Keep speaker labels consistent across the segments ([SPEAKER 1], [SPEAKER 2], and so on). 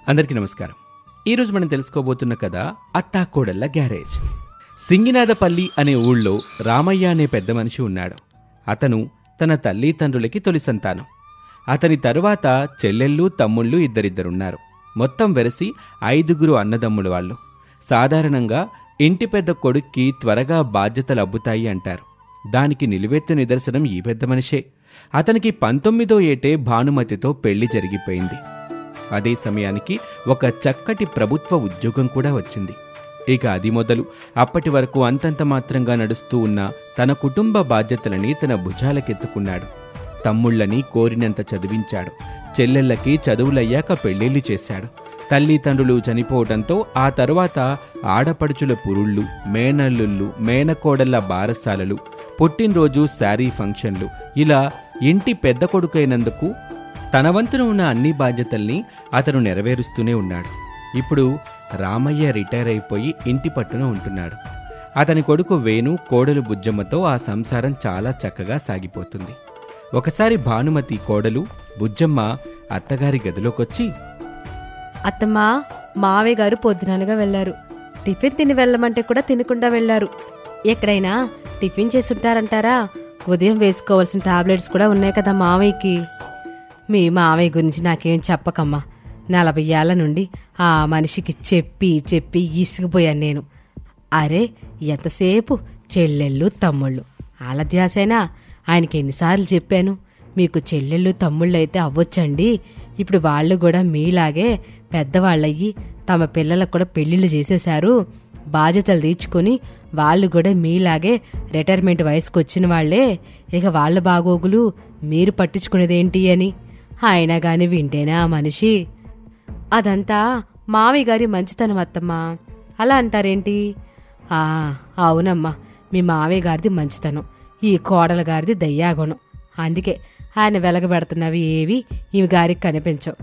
[SPEAKER 1] అందరికీ నమస్కారం. ఈరోజు మనం తెలుసుకోబోతున్న కథ అత్తాకోడళ్ళ గ్యారేజ్. సింగినాదపల్లి అనే ఊళ్ళో రామయ్య అనే పెద్ద మనిషి ఉన్నాడు. అతను తన తల్లిదండ్రులకి తొలి సంతానం. అతని తరువాత చెల్లెళ్ళు తమ్ముళ్ళు ఇద్దరున్నారు. మొత్తం వెరసి 5 అన్నదమ్ములు వాళ్ళు. సాధారణంగా ఇంటి పెద్ద కొడుక్కి త్వరగా బాధ్యతలు అబ్బుతాయి అంటారు. దానికి నిలువెత్తు నిదర్శనం ఈ పెద్ద మనిషే. అతనికి 19వ ఏటే భానుమతితో పెళ్లి జరిగిపోయింది. అదే సమయానికి ఒక చక్కటి ప్రభుత్వ ఉద్యోగం కూడా వచ్చింది. ఇక అది మొదలు అప్పటి వరకు అంతంత మాత్రంగా నడుస్తూ ఉన్న తన కుటుంబ బాధ్యతలని తన భుజాలకెత్తుకున్నాడు. తమ్ముళ్లని కోరినంత చదివించాడు. చెల్లెళ్ళకి చదువులయ్యాక పెళ్లిళ్లు చేశాడు. తల్లిదండ్రులు చనిపోవడంతో ఆ తరువాత ఆడపడుచుల పురుళ్ళు, మేనల్లుళ్ళు, మేనకోడళ్ల బారసాలలు, పుట్టినరోజు శారీ ఫంక్షన్లు, ఇలా ఇంటి పెద్ద కొడుకైనందుకు తన వంతున ఉన్న అన్ని బాధ్యతల్ని అతను నెరవేరుస్తూనే ఉన్నాడు. ఇప్పుడు రామయ్య రిటైర్ అయిపోయి ఇంటి పట్టున ఉంటున్నాడు. అతని కొడుకు వేణు, కోడలు బుజ్జమ్మతో ఆ సంసారం చాలా చక్కగా సాగిపోతుంది. ఒకసారి భానుమతి కోడలు బుజ్జమ్మ అత్తగారి గదిలోకొచ్చి,
[SPEAKER 2] అత్తమ్మా, మావయ్య గారు పొద్దుననగా వెళ్లారు. టిఫిన్ తిని వెళ్ళమంటే కూడా తినకుండా వెళ్లారు. ఎక్కడైనా టిఫిన్ చేసుంటారంటారా? ఉదయం వేసుకోవాల్సిన టాబ్లెట్స్ కూడా ఉన్నాయి కదా మావయ్యకి. మీ మావయ్య గురించి నాకేం చెప్పకమ్మా. 40 ఏళ్ల నుండి ఆ మనిషికి చెప్పి చెప్పి ఈసిగిపోయాను నేను. అరే, ఎంతసేపు చెల్లెళ్ళు తమ్ముళ్ళు వాళ్ళ ధ్యాసేనా? ఆయనకి ఎన్నిసార్లు చెప్పాను, మీకు చెల్లెళ్ళు తమ్ముళ్ళు అయితే అవ్వొచ్చండి. ఇప్పుడు వాళ్ళు కూడా మీలాగే పెద్దవాళ్ళయ్యి తమ పిల్లలకు కూడా పెళ్లిళ్ళు చేసేశారు. బాధ్యతలు తీర్చుకొని వాళ్ళు కూడా మీలాగే రిటైర్మెంట్ వయసుకు వచ్చిన వాళ్లే. ఇక వాళ్ళ బాగోగులు మీరు పట్టించుకునేదేంటి అని. అయినా గాని వింటేనా ఆ మనిషి? అదంతా మావయ్య గారి మంచితనం అత్తమ్మా. అలా అంటారేంటి? అవునమ్మా, మీ మావయ్య గారిది మంచితనం, ఈ కోడల గారిది దయ్యాగుణం. అందుకే ఆయన వెలగబెడుతున్నవి ఏవి ఈమె గారికి కనిపించవు.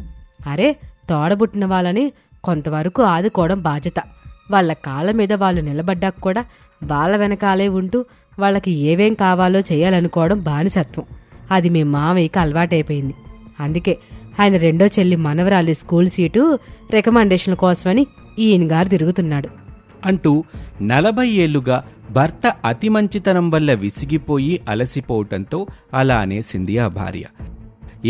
[SPEAKER 2] అరే, తోడబుట్టిన వాళ్ళని కొంతవరకు ఆదుకోవడం బాధ్యత. వాళ్ళ కాళ్ళ మీద వాళ్ళు నిలబడ్డాక కూడా వాళ్ళ వెనకాలే ఉంటూ వాళ్ళకి ఏవేం కావాలో చేయాలనుకోవడం బానిసత్వం. అది మీ మావయ్యకి అలవాటైపోయింది. అందుకే ఆయన రెండో చెల్లి మనవరాలి స్కూల్ సీటు రికమెండేషన్ల కోసమని ఈయన గారు తిరుగుతున్నాడు
[SPEAKER 1] అంటూ 40 ఏళ్లుగా భర్త అతి మంచితనం వల్ల విసిగిపోయి అలసిపోవటంతో అలా అనేసింది ఆ భార్య.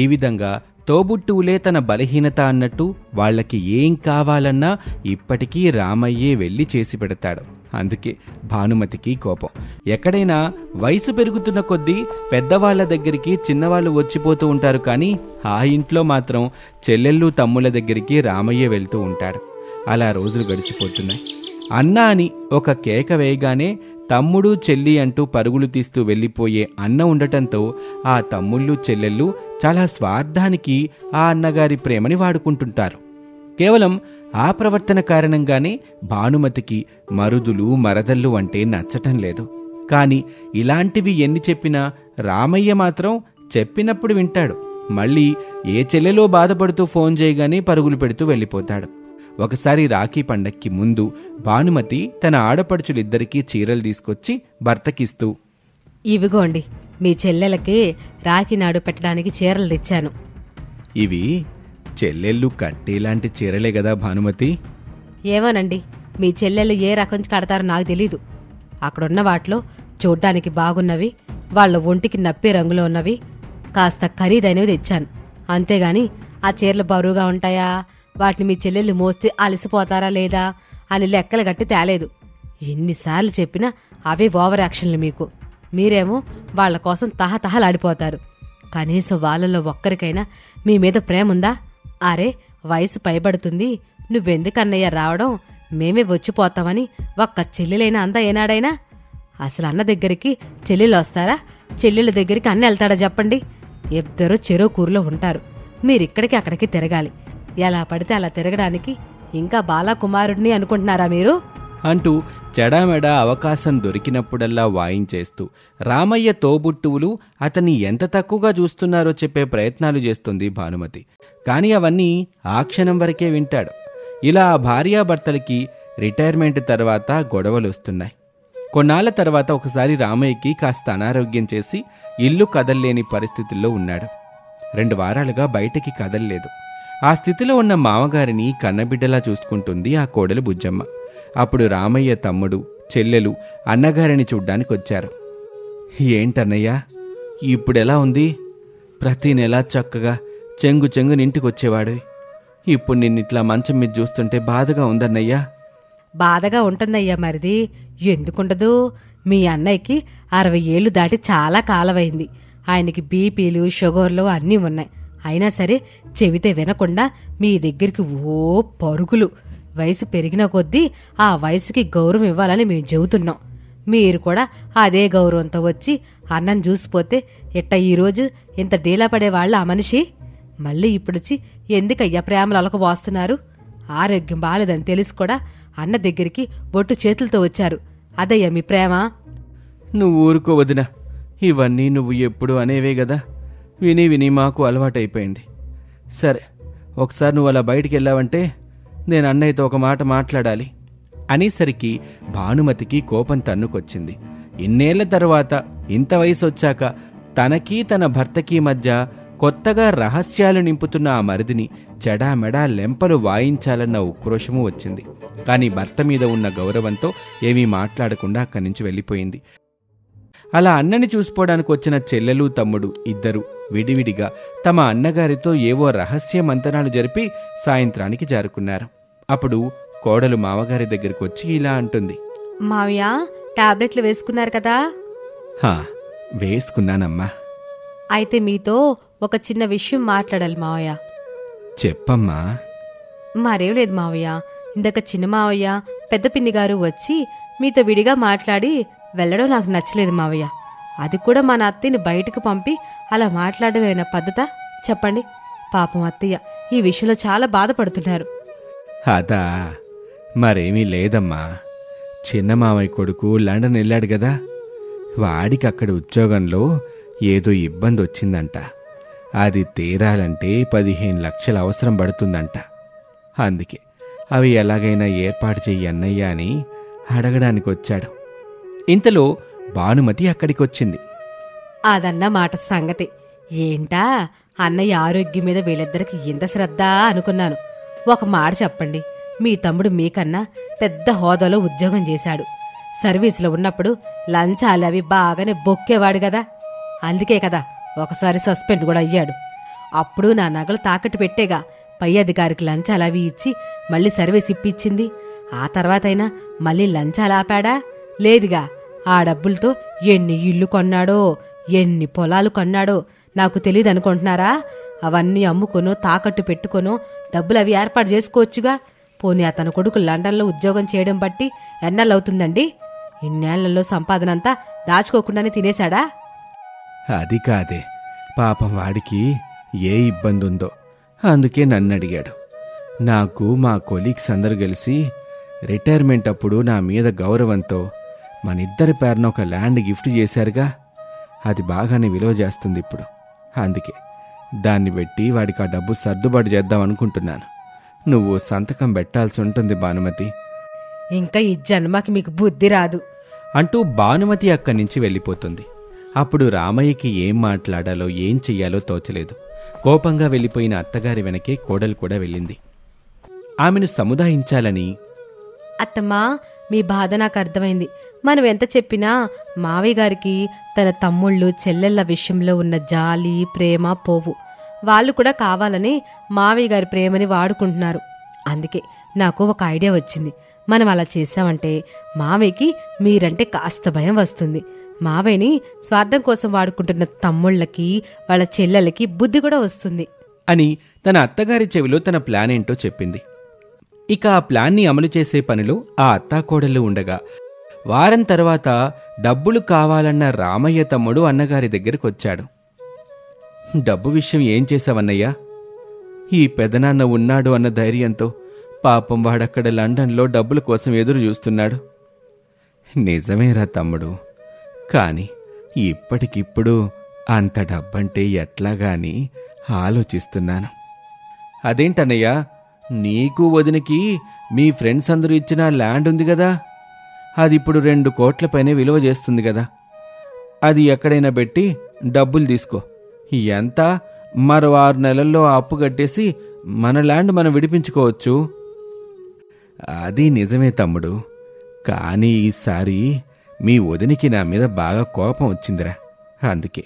[SPEAKER 1] ఈ విధంగా తోబుట్టువులే తన బలహీనత అన్నట్టు వాళ్లకి ఏం కావాలన్నా ఇప్పటికీ రామయ్యే వెళ్లి చేసి పెడతాడు. అందుకే భానుమతికి కోపం. ఎక్కడైనా వయసు పెరుగుతున్న కొద్దీ పెద్దవాళ్ల దగ్గరికి చిన్నవాళ్లు వచ్చిపోతూ ఉంటారు, కానీ ఆ ఇంట్లో మాత్రం చెల్లెళ్ళు తమ్ముళ్ల దగ్గరికి రామయ్య వెళ్తూ ఉంటాడు. అలా రోజులు గడిచిపోతున్నాయి. అన్న అని ఒక కేక వేయగానే తమ్ముడు చెల్లి అంటూ పరుగులు తీస్తూ వెళ్లిపోయే అన్న ఉండటంతో ఆ తమ్ముళ్ళు చెల్లెళ్ళు చాలా స్వార్థానికి ఆ అన్నగారి ప్రేమని వాడుకుంటుంటారు. కేవలం ఆ ప్రవర్తన కారణంగానే భానుమతికి మరుదులు మరదళ్ళు అంటే నచ్చటం లేదు. కాని ఇలాంటివి ఎన్ని చెప్పినా రామయ్య మాత్రం చెప్పినప్పుడు వింటాడు. మళ్ళీ ఏ చెల్లెలో బాధపడుతూ ఫోన్ చేయగానే పరుగులు పెడుతూ వెళ్ళిపోతాడు. ఒకసారి రాఖీ పండక్కి ముందు భానుమతి తన ఆడపడుచులిద్దరికీ చీరలు తీసుకొచ్చి భర్తకిస్తూ,
[SPEAKER 2] ఇవిగోండి, మీ చెల్లెలకి రాఖీ నాడు పెట్టడానికి చీరలు తెచ్చాను.
[SPEAKER 1] ఇవి చెల్లెళ్ళు కట్టేలాంటి చీరలే కదా భానుమతి?
[SPEAKER 2] ఏమోనండి, మీ చెల్లెళ్ళు ఏ రకం కడతారో నాకు తెలీదు. అక్కడున్న వాటిలో చూడ్డానికి బాగున్నవి, వాళ్ళ ఒంటికి నప్పే రంగులో ఉన్నవి, కాస్త ఖరీదైనవి తెచ్చాను. అంతేగాని ఆ చీరలు బరువుగా ఉంటాయా, వాటిని మీ చెల్లెళ్ళు మోస్తే అలసిపోతారా లేదా అని లెక్కలు గట్టి తేలేదు. ఎన్నిసార్లు చెప్పినా అవే ఓవర్ యాక్షన్లు మీకు. మీరేమో వాళ్ల కోసం తహతహలాడిపోతారు. కనీసం వాళ్ళలో ఒక్కరికైనా మీ మీద ప్రేమ ఉందా? అరే, వయసు పైబడుతుంది, నువ్వెందుకన్నయ్య రావడం, మేమే వచ్చిపోతామని ఒక్క చెల్లెలైనా అందా ఏనాడైనా? అసలు అన్న దగ్గరికి చెల్లెలు వస్తారా? చెల్లెళ్ళ దగ్గరికి అన్న వెళ్తాడా చెప్పండి? ఇద్దరూ చెరో కూరలో ఉంటారు. మీరిక్కడికి అక్కడికి తిరగాలి. ఎలా పడితే అలా తిరగడానికి ఇంకా బాలకుమారుడిని అనుకుంటున్నారా మీరు?
[SPEAKER 1] అంటూ చెడామెడా అవకాశం దొరికినప్పుడల్లా వాయించేస్తూ రామయ్య తోబుట్టువులు అతన్ని ఎంత తక్కువగా చూస్తున్నారో చెప్పే ప్రయత్నాలు చేస్తుంది భానుమతి. కాని అవన్నీ ఆ క్షణం వరకే వింటాడు. ఇలా భార్యాభర్తలకి రిటైర్మెంట్ తర్వాత గొడవలొస్తున్నాయి. కొన్నాళ్ల తర్వాత ఒకసారి రామయ్యకి కాస్త అనారోగ్యం చేసి ఇల్లు కదల్లేని పరిస్థితుల్లో ఉన్నాడు. 2 వారాలుగా బయటికి కదల్లేదు. ఆ స్థితిలో ఉన్న మామగారిని కన్నబిడ్డలా చూసుకుంటుంది ఆ కోడలు బుజ్జమ్మ. అప్పుడు రామయ్య తమ్ముడు, చెల్లెలు అన్నగారిని చూడ్డానికి వచ్చారు. ఏంటన్నయ్యా, ఇప్పుడెలా ఉంది? ప్రతి నెలా చక్కగా చెంగు చెంగునింటికొచ్చేవాడు. ఇప్పుడు నిన్నిట్లా మంచం మీద చూస్తుంటే బాధగా ఉందన్నయ్యా.
[SPEAKER 2] బాధగా ఉంటుందయ్యా మరిది, ఎందుకుండదు? మీ అన్నయ్యకి 60 ఏళ్లు దాటి చాలా కాలమైంది. ఆయనకి బీపీలు, షుగర్లు అన్నీ ఉన్నాయి. అయినా సరే చెబితే వినకుండా మీ దగ్గరికి ఓ పరుగులు. వయసు పెరిగిన కొద్దీ ఆ వయసుకి గౌరవం ఇవ్వాలని మేము చెబుతున్నాం. మీరు కూడా అదే గౌరవంతో వచ్చి అన్నం చూసిపోతే ఎట్ట ఈరోజు ఇంత డీలా పడేవాళ్ళ ఆ మనిషి? మళ్ళీ ఇప్పుడొచ్చి ఎందుకయ్యా ప్రేమలు అలకబోస్తున్నారు? ఆరోగ్యం బాలేదని తెలుసు కూడా అన్న దగ్గరికి బొట్టు చేతులతో వచ్చారు. అదయ్యా మీ ప్రేమ?
[SPEAKER 1] నువ్వు ఊరుకో వదినా, ఇవన్నీ నువ్వు ఎప్పుడు అనేవే గదా. విని విని మాకు అలవాటైపోయింది. సరే, ఒకసారి నువ్వు అలా బయటికి వెళ్ళావంటే నేను అన్నయ్యతో ఒక మాట మాట్లాడాలి అనేసరికి భానుమతికి కోపం తన్నుకొచ్చింది. ఇన్నేళ్ల తర్వాత, ఇంత వయసు వచ్చాక తనకీ తన భర్తకీ మధ్య కొత్తగా రహస్యాలు నింపుతున్న ఆ మరిదిని చెడామెడా లెంపలు వాయించాలన్న ఉక్రోషము వచ్చింది. కాని భర్త మీద ఉన్న గౌరవంతో ఏమీ మాట్లాడకుండా అక్కడి నుంచి వెళ్ళిపోయింది. అలా అన్నని చూసుకోవడానికి వచ్చిన చెల్లెలు తమ్ముడు ఇద్దరు విడివిడిగా తమ అన్నగారితో ఏవో రహస్య మంతనాలు జరిపి సాయంత్రానికి జారుకున్నారు. అప్పుడు కోడలు మామగారి దగ్గరికి వచ్చి ఇలా అంటుంది.
[SPEAKER 2] మావయ్య, టాబ్లెట్లు వేసుకున్నారు కదా?
[SPEAKER 1] హా, వేసుకున్నానమ్మా.
[SPEAKER 2] అయితే మీతో ఒక చిన్న విషయం మాట్లాడాలి మావయ్య.
[SPEAKER 1] చెప్పమ్మా.
[SPEAKER 2] మరేం లేదు మావయ్య, ఇందాక చిన్న మావయ్య, పెద్ద పిన్ని గారు వచ్చి మీతో విడిగా మాట్లాడి వెళ్ళడం నాకు నచ్చలేదు మావయ్య. అది కూడా మన అత్తయ్యని బయటకు పంపి అలా మాట్లాడమేనా పద్ధత? చెప్పండి. పాపం అత్తయ్య ఈ విషయంలో చాలా బాధపడుతున్నారు.
[SPEAKER 1] అదా, మరేమీ లేదమ్మా. చిన్న మామయ్య కొడుకు లండన్ వెళ్ళాడు గదా, వాడికి అక్కడ ఉద్యోగంలో ఏదో ఇబ్బంది వచ్చిందంట. అది తీరాలంటే 15 లక్షలు అవసరం పడుతుందంట. అందుకే అవి ఎలాగైనా ఏర్పాటు చెయ్యి అన్నయ్య అని అడగడానికి వచ్చాడు. ఇంతలో భానుమతి అక్కడికొచ్చింది.
[SPEAKER 2] అదన్న మాట సంగతి. ఏంటా అన్నయ్య ఆరోగ్యం మీద వీళ్ళిద్దరికి ఇంత శ్రద్ధ అనుకున్నాను. ఒక మాట చెప్పండి, మీ తమ్ముడు మీకన్నా పెద్ద హోదాలో ఉద్యోగం చేశాడు. సర్వీసులో ఉన్నప్పుడు లంచాలు అవి బాగానే బొక్కేవాడు కదా. అందుకే కదా ఒకసారి సస్పెండ్ కూడా అయ్యాడు. అప్పుడు నా నగలు తాకట్టు పెట్టేగా పై అధికారికి లంచాలు అవి ఇచ్చి మళ్ళీ సర్వీస్ ఇప్పించింది. ఆ తర్వాతైనా మళ్ళీ లంచాలు ఆపాడా? లేదుగా. ఆ డబ్బులతో ఎన్ని ఇళ్ళు కొన్నాడో, ఎన్ని పొలాలు కొన్నాడో నాకు తెలియదనుకుంటున్నారా? అవన్నీ అమ్ముకొనో తాకట్టు పెట్టుకొనో డబ్బులు అవి ఏర్పాటు చేసుకోవచ్చుగా. పోనీ అతని కొడుకు లండన్లో ఉద్యోగం చేయడం బట్టి ఎన్నాళ్ళవుతుందండి? ఇన్నేళ్లలో సంపాదనంతా దాచుకోకుండానే తినేశాడా?
[SPEAKER 1] అది కాదే, పాపం వాడికి ఏ ఇబ్బంది ఉందో అందుకే నన్ను అడిగాడు. నాకు మా కొలీగ్స్ అందరూ కలిసి రిటైర్మెంట్ అప్పుడు నా మీద గౌరవంతో మనిద్దరి పేరున ఒక ల్యాండ్ గిఫ్ట్ చేశారుగా, అది బాగానే విలువ చేస్తుంది ఇప్పుడు. అందుకే దాన్ని పెట్టి వాడికి ఆ డబ్బు సర్దుబాటు చేద్దాం అనుకుంటున్నాను. నువ్వు సంతకం పెట్టాల్సి ఉంటుంది భానుమతి.
[SPEAKER 2] ఇంకా ఈ జన్మకి మీకు బుద్ధి రాదు
[SPEAKER 1] అంటూ భానుమతి అక్కడి నుంచి వెళ్ళిపోతుంది. అప్పుడు రామయ్యకి ఏం మాట్లాడాలో ఏం చెయ్యాలో తోచలేదు. కోపంగా వెళ్ళిపోయిన అత్తగారి వెనకే కోడలు కూడా వెళ్ళింది. ఆమెను సముదాయించాలని,
[SPEAKER 2] అత్తమ్మా, మీ బాధ నాకు అర్థమైంది. మనం ఎంత చెప్పినా మావయ్య గారికి తన తమ్ముళ్ళు చెల్లెళ్ళ విషయంలో ఉన్న జాలి ప్రేమ పోవు. వాళ్ళు కూడా కావాలని మావయ్య గారి ప్రేమని వాడుకుంటున్నారు. అందుకే నాకు ఒక ఐడియా వచ్చింది. మనం అలా చేశామంటే మావయ్యకి మీరంటే కాస్త భయం వస్తుంది. మావయ్యని స్వార్థం కోసం వాడుకుంటున్న తమ్ముళ్ళకి వాళ్ళ చెల్లెలకి బుద్ధి కూడా వస్తుంది
[SPEAKER 1] అని తన అత్తగారి చెవిలో తన ప్లాన్ ఏంటో చెప్పింది. ఇక ఆ ప్లాన్ని అమలు చేసే పనిలో ఆ అత్తాకోడళ్ళు ఉండగా వారం తర్వాత డబ్బులు కావాలన్న రామయ్య తమ్ముడు అన్నగారి దగ్గరకొచ్చాడు. డబ్బు విషయం ఏం చేశావన్నయ్యా? ఈ పెదనాన్న ఉన్నాడు అన్న ధైర్యంతో పాపం వాడక్కడ లండన్లో డబ్బుల కోసం ఎదురు చూస్తున్నాడు. నిజమేరా తమ్ముడు, కాని ఇప్పటికిప్పుడు అంత డబ్బంటే ఎట్లాగాని ఆలోచిస్తున్నాను. అదేంటన్నయ్యా, నీకు వదినకి మీ ఫ్రెండ్స్ అందరూ ఇచ్చిన ల్యాండ్ ఉంది గదా, అది ఇప్పుడు 2 కోట్లపైనే విలువ చేస్తుంది గదా. అది ఎక్కడైనా పెట్టి డబ్బులు తీసుకో. ఎంత? మరో 6 నెలల్లో అప్పు కట్టేసి మన ల్యాండ్ మనం విడిపించుకోవచ్చు. అది నిజమే తమ్ముడు, కానీ ఈసారి మీ వదినికి నా మీద బాగా కోపం వచ్చిందిరా. అందుకే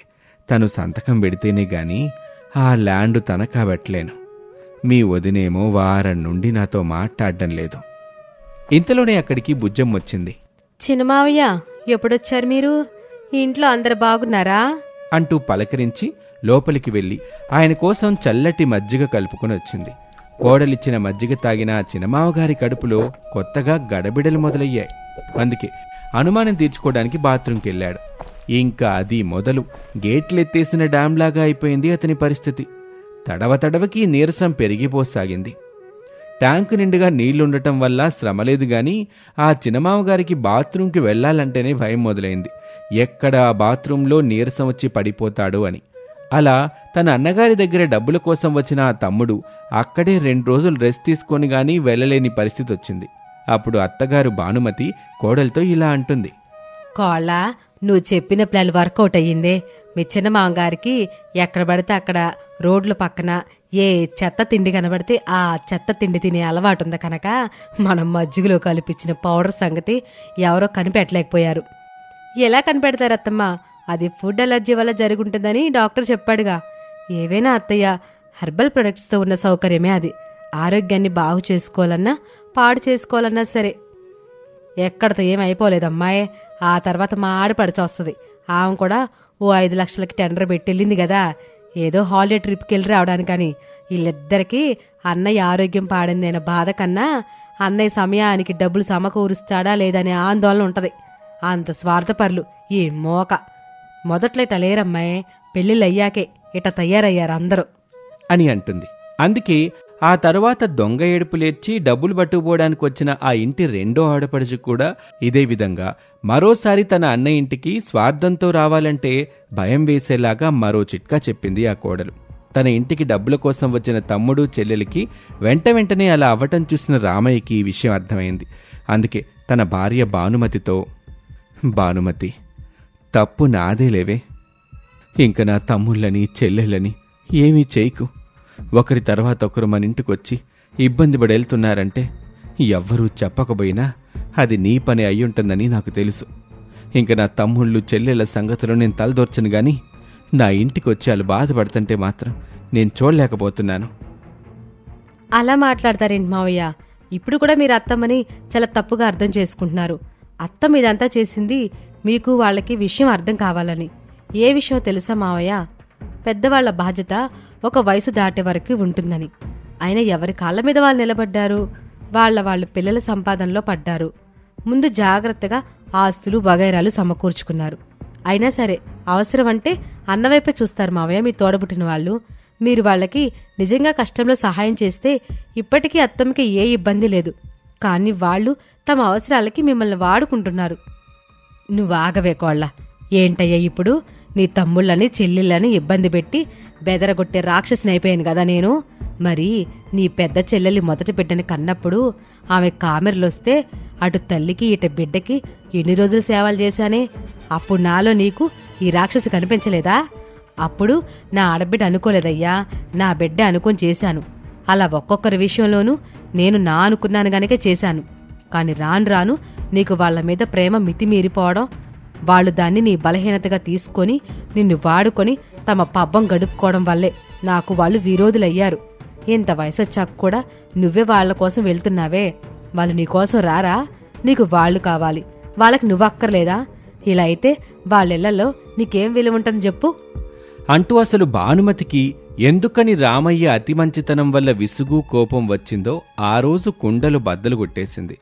[SPEAKER 1] తను సంతకం పెడితేనే గాని ఆ ల్యాండ్ తనఖాబెట్టలేను. మీ వదినేమో వారం నుండి నాతో మాట్లాడడం లేదు. ఇంతలోనే అక్కడికి బుజ్జమ్మ వచ్చింది.
[SPEAKER 2] చిన్నమావయ్య, ఎప్పుడొచ్చారు మీరు? ఇంట్లో అందరు బాగున్నారా?
[SPEAKER 1] అంటూ పలకరించి లోపలికి వెళ్ళి ఆయన కోసం చల్లటి మజ్జిగ కలుపుకొని వచ్చింది. కోడలిచ్చిన మజ్జిగ తాగిన ఆ చిన్నమావగారి కడుపులో కొత్తగా గడబిడలు మొదలయ్యాయి. అందుకే అనుమానం తీర్చుకోవడానికి బాత్రూంకి వెళ్ళాడు. ఇంకా అది మొదలు గేట్లెత్తేసిన డ్యాంలాగా అయిపోయింది అతని పరిస్థితి. తడవ తడవకి నీరసం పెరిగిపోసాగింది. ట్యాంకు నిండుగా నీళ్లుండటం వల్ల శ్రమలేదు గాని ఆ చిన్నమావగారికి బాత్రూంకి వెళ్లాలంటేనే భయం మొదలైంది. ఎక్కడ ఆ బాత్రూంలో నీరసం వచ్చి పడిపోతాడు అని. అలా తన అన్నగారి దగ్గర డబ్బుల కోసం వచ్చిన ఆ తమ్ముడు అక్కడే 2 రోజులు రెస్ట్ తీసుకొని గానీ వెళ్ళలేని పరిస్థితి వచ్చింది. అప్పుడు అత్తగారు భానుమతి కోడలతో ఇలా అంటుంది.
[SPEAKER 2] కోళ్ళ, నువ్వు చెప్పిన ప్లాన్ వర్కౌట్ అయ్యిందే. మీ చిన్న మామగారికి ఎక్కడ పడితే అక్కడ రోడ్ల పక్కన ఏ చెత్త తిండి కనబడితే ఆ చెత్త తిండి తినే అలవాటు ఉంది కనుక మనం మజ్జిగలో కలిపించిన పౌడర్ సంగతి ఎవరో కనిపెట్టలేకపోయారు. ఎలా కనిపెడతారు అత్తమ్మ? అది ఫుడ్ అలర్జీ వల్ల జరుగుంటుందని డాక్టర్ చెప్పాడుగా. ఏవైనా అత్తయ్య, హెర్బల్ ప్రొడక్ట్స్తో ఉన్న సౌకర్యమే అది. ఆరోగ్యాన్ని బాగు చేసుకోవాలన్నా పాడు చేసుకోవాలన్నా సరే. ఎక్కడితో ఏమైపోలేదమ్మాయే. ఆ తర్వాత మా ఆడపడిచి వస్తుంది. ఆమె కూడా ఓ 5 లక్షలకి టెండర్ పెట్టెళ్ళింది కదా, ఏదో హాలిడే ట్రిప్కి వెళ్ళి రావడానికని. వీళ్ళిద్దరికీ అన్నయ్య ఆరోగ్యం పాడిందైన బాధ కన్నా అన్నయ్య సమయానికి డబ్బులు సమకూరుస్తాడా లేదనే ఆందోళన ఉంటది. అంత స్వార్థపరులు ఈ మోక. మొదట్లో ఇట లేరమ్మాయి, పెళ్ళిళ్ళు అయ్యాకే ఇట తయారయ్యారు అందరూ
[SPEAKER 1] అని అంటుంది. అందుకే ఆ తరువాత దొంగ ఏడుపులేర్చి డబ్బులు పట్టుకుపోవడానికి వచ్చిన ఆ ఇంటి రెండో ఆడపడుచు కూడా ఇదే విధంగా మరోసారి తన అన్నయ్య ఇంటికి స్వార్థంతో రావాలంటే భయం వేసేలాగా మరో చిట్కా చెప్పింది ఆ కోడలు. తన ఇంటికి డబ్బుల కోసం వచ్చిన తమ్ముడు చెల్లెలికి వెంటనే అలా అవ్వటం చూసిన రామయ్యకి ఈ విషయం అర్థమైంది. అందుకే తన భార్య భానుమతితో, భానుమతి, తప్పు నాదేలేవే. ఇంక నా తమ్ముళ్ళని చెల్లెళ్ళని ఏమీ చేయకు. ఒకరి తర్వాత ఒకరు మన ఇంటికొచ్చి ఇబ్బంది పడి వెళ్తున్నారంటే ఎవ్వరూ చెప్పకపోయినా అది నీ పని అయ్యుంటుందని నాకు తెలుసు. ఇంక నా తమ్ముళ్ళు చెల్లెళ్ల సంగతులు నేను తలదోర్చను గాని నా ఇంటికొచ్చి వాళ్ళు బాధపడుతుంటే మాత్రం నేను చూడలేకపోతున్నాను.
[SPEAKER 2] అలా మాట్లాడతారేంటి మావయ్య? ఇప్పుడు కూడా మీరు అత్తమ్మని చాలా తప్పుగా అర్థం చేసుకుంటున్నారు. అత్తమ్మ ఇదంతా చేసింది మీకు వాళ్ళకి విషయం అర్థం కావాలని. ఏ విషయం తెలుసా మావయ్య? పెద్దవాళ్ల బాధ్యత ఒక వయసు దాటే వరకు ఉంటుందని. అయినా ఎవరి కాళ్ళ మీద వాళ్ళు నిలబడ్డారు. వాళ్ళ పిల్లల సంపాదనలో పడ్డారు. ముందు జాగ్రత్తగా ఆస్తులు వగైరాలు సమకూర్చుకున్నారు. అయినా సరే అవసరం అంటే అన్నవైపే చూస్తారు మావయ్య మీ తోడబుట్టిన వాళ్ళు. మీరు వాళ్ళకి నిజంగా కష్టంలో సహాయం చేస్తే ఇప్పటికీ అత్తమ్మకి ఏ ఇబ్బంది లేదు. కానీ వాళ్ళు తమ అవసరాలకి మిమ్మల్ని వాడుకుంటున్నారు. నువ్వు ఆగవే కోళ్ళ. ఏంటయ్యా ఇప్పుడు? నీ తమ్ముళ్ళని చెల్లెళ్ళని ఇబ్బంది పెట్టి బెదరగొట్టే రాక్షసిని అయిపోయాను కదా నేను. మరి నీ పెద్ద చెల్లెలి మొదటి బిడ్డని కన్నప్పుడు ఆమె కామెరలొస్తే అటు తల్లికి ఇటు బిడ్డకి ఎన్ని రోజులు సేవలు చేశానే. అప్పుడు నాలో నీకు ఈ రాక్షసి కనిపించలేదా? అప్పుడు నా ఆడబిడ్డ అనుకోలేదయ్యా, నా బిడ్డ అనుకొని చేశాను. అలా ఒక్కొక్కరి విషయంలోనూ నేను నా అనుకున్నాను గనకే చేశాను. కాని రాను రాను నీకు వాళ్ల మీద ప్రేమ మితిమీరిపోవడం, వాళ్ళు దాన్ని నీ బలహీనతగా తీసుకొని నిన్ను వాడుకొని తమ పబ్బం గడుపుకోవడం వల్లే నాకు వాళ్ళు విరోధులయ్యారు. ఇంత వయసొచ్చాక కూడా నువ్వే వాళ్ల కోసం వెళ్తున్నావే. వాళ్ళు నీకోసం రారా? నీకు వాళ్ళు కావాలి, వాళ్ళకి నువ్వక్కర్లేదా? ఇలా అయితే వాళ్ళిళ్లలో నీకేం విలువ ఉంటుంది చెప్పు
[SPEAKER 1] అంటూ అసలు భానుమతికి ఎందుకని రామయ్య అతి మంచితనం వల్ల విసుగు కోపం వచ్చిందో ఆ రోజు కుండలు బద్దలు కొట్టేసింది.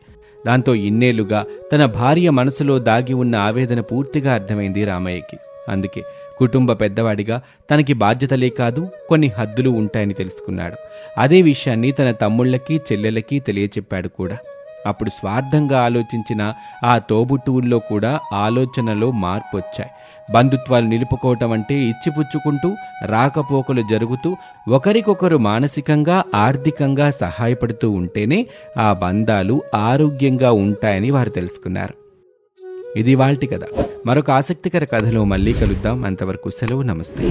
[SPEAKER 1] దాంతో ఇన్నేళ్లుగా తన భార్య మనసులో దాగి ఉన్న ఆవేదన పూర్తిగా అర్థమైంది రామయ్యకి. అందుకే కుటుంబ పెద్దవాడిగా తనకి బాధ్యతలే కాదు కొన్ని హద్దులు ఉంటాయని తెలుసుకున్నాడు. అదే విషయాన్ని తన తమ్ముళ్లకి చెల్లెలకి తెలియచెప్పాడు కూడా. అప్పుడు స్వార్థంగా ఆలోచించిన ఆ తోబుట్టువుల్లో కూడా ఆలోచనలో మార్పు వచ్చాయి. బంధుత్వాలు నిలుపుకోవటం అంటే ఇచ్చిపుచ్చుకుంటూ రాకపోకలు జరుగుతూ ఒకరికొకరు మానసికంగా ఆర్థికంగా సహాయపడుతూ ఉంటేనే ఆ బంధాలు ఆరోగ్యంగా ఉంటాయని వారు తెలుసుకున్నారు. ఇది వాల్టి కథ. మరొక ఆసక్తికర కథలో మళ్ళీ కలుద్దాం. అంతవరకు సెలవు. నమస్తే.